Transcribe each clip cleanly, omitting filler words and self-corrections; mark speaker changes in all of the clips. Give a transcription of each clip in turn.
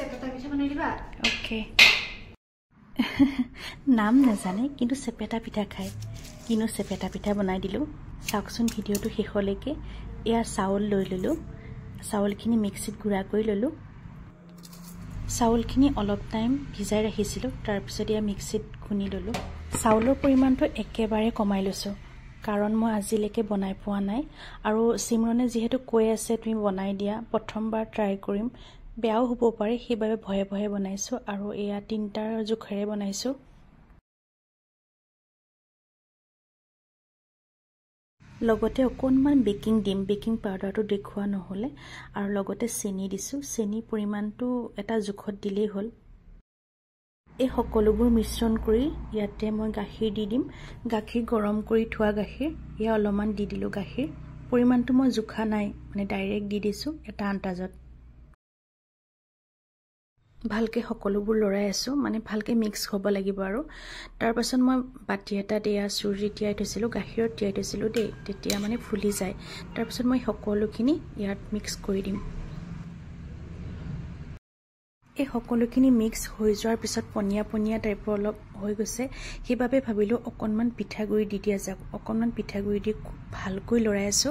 Speaker 1: চেপেটা পিঠা বনাই দিবা
Speaker 2: ওকে নাম নাজানে কিন্তু চেপেটা পিঠা খায় কিনো চেপেটা পিঠা বনাই দিলো চাওকচোন ভিডিওটো শেষলৈকে এয়া চাউল লৈ ললো চাউলখিনি মিক্সিত গুড়া কৰি ললো চাউলখিনি অলপ টাইম ভিজাই ৰাখিছিলো তাৰ পিছত এয়া মিক্সিত খুনি ললো চাউলৰ পৰিমাণটো একেবাৰে কমাই লৈছো কাৰণ মই আজিলৈকে বনাই পোৱা নাই আৰু সিমৰণে যেহেতু কৈ আছে তুমি বনাই দিয়া প্ৰথমবাৰ ট্ৰাই কৰিম বেয়াও হ'ব পাৰে সেইবাবে ভয়ে ভয়ে বনাইছো আৰু এয়া তিনটাৰ জোখৰে বনাইছো লগতে অকণমান বেকিং দিম বেকিং পাউডাৰটো দেখুৱা নহলে আৰু লগতে চেনি দিছো চেনি পৰিমাণটো এটা জোখত দিলেই হ'ল এই সকলোবোৰ মিশ্ৰণ কৰি ইয়াতে মই গাখীৰ দি দিম গাখীৰ গৰম কৰি থোৱা গাখীৰ ইয়া অলপমান দি দিলো গাখীৰ পৰিমাণটো মই জোখা নাই মানে ডাইৰেক্ট দি দিছো এটা আন্তাজত ভালকে সকলোবোৰ লৰাই আছো মানে ভালকে মিক্স হ'ব লাগিব আৰু তাৰ পাছত মই বাটি এটা দিয়া চুজি তিয়াই থৈছিলো গাখীৰত তিয়াই থৈছিলো দেই তেতিয়া মানে ফুলি যায় তাৰ পাছত মই সকলোখিনি ইয়াত মিক্স কৰি দিম এই সকলোখিনি মিক্স হৈ যোৱাৰ পিছত পনিয়া পনিয়া টাইপৰ অলপ হৈ গৈছে সেইবাবে ভাবিলো অকণমান পিঠাগুৰি দি দিয়া যাওক অকণমান পিঠাগুৰি দি ভালকৈ লৰাই আছো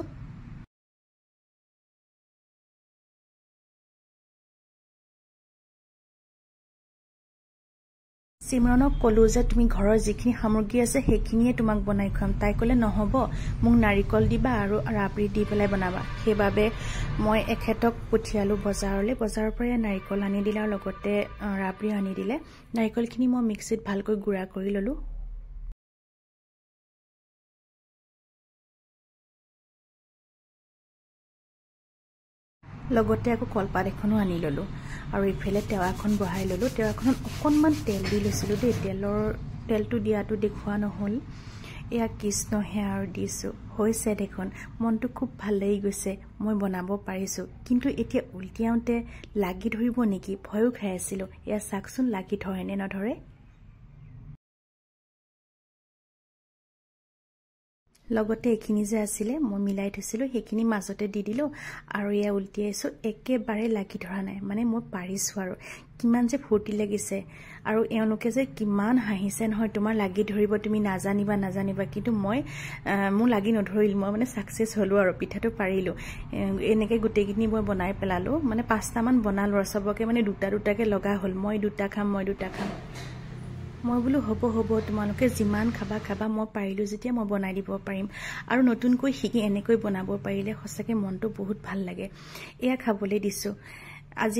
Speaker 2: সিমৰণক কলো যে তুমি ঘৰৰ যিখিনি সামগ্ৰী আছে সেইখিনিয়ে তোমাক বনাই খুৱাম তাই ক'লে নহব মোক নাৰিকল দিবা আৰু ৰাবৰি দি পেলাই বনাবা সেইবাবে মই এখেতক পঠিয়ালো বজাৰৰ পৰা নাৰিকল আনি দিলে আৰু লগতে ৰাবৰি আনি দিলে নাৰিকলখিনি মই মিক্সিত ভালকৈ গুড়া কৰি ললো লগতে আকৌ কলপাত এখনো আনি ললো আৰু ইফালে তেৱাখন বহাই ললো তেৱাখনত অকণমান তেল দি লৈছিলো দেই তেলটো দিয়াটো দেখুৱা নহল এয়া কৃষ্ণ হেয়াৰ দিছো হৈছে দেখোন মনটো খুব ভাল লাগি গৈছে মই বনাব পাৰিছো কিন্তু এতিয়া উল্টিয়াওঁতে লাগি ধৰিব নেকি ভয়ও খাই আছিলো এয়া চাকচোন লাগি ধৰে নে নধৰে লগতে এখিনি যে আছিলে মই মিলাই থৈছিলো সেইখিনি মাজতে দি দিলো আৰু এয়া উল্টিয়াইছো একেবাৰে লাগি ধৰা নাই মানে মই পাৰিছো আৰু কিমান যে ফূৰ্তি লাগিছে আৰু এওঁলোকে যে কিমান হাঁহিছে নহয় তোমাৰ লাগি ধৰিব তুমি নাজানিবা কিন্তু মই মোৰ লাগি নধৰিল মই মানে সাকসেস হলো আৰু পিঠাটো পাৰিলো এনেকে গুটেকিনি মই বনাই পেলালো মানে 5টা মান বনালো আৰু সবকে মানে দুটাকে লগা হল মই দুটা খাম মই বলো হ'ব তোমালোকে যিমান খাবা মই পাৰিলো যেতিয়া মই বনাই দিব পাৰিম আৰু নতুনকৈ শিকি এনেকৈ বনাব পাৰিলে সঁচাকে মনটো বহুত ভাল লাগে এয়া খাবলৈ দিছো আজি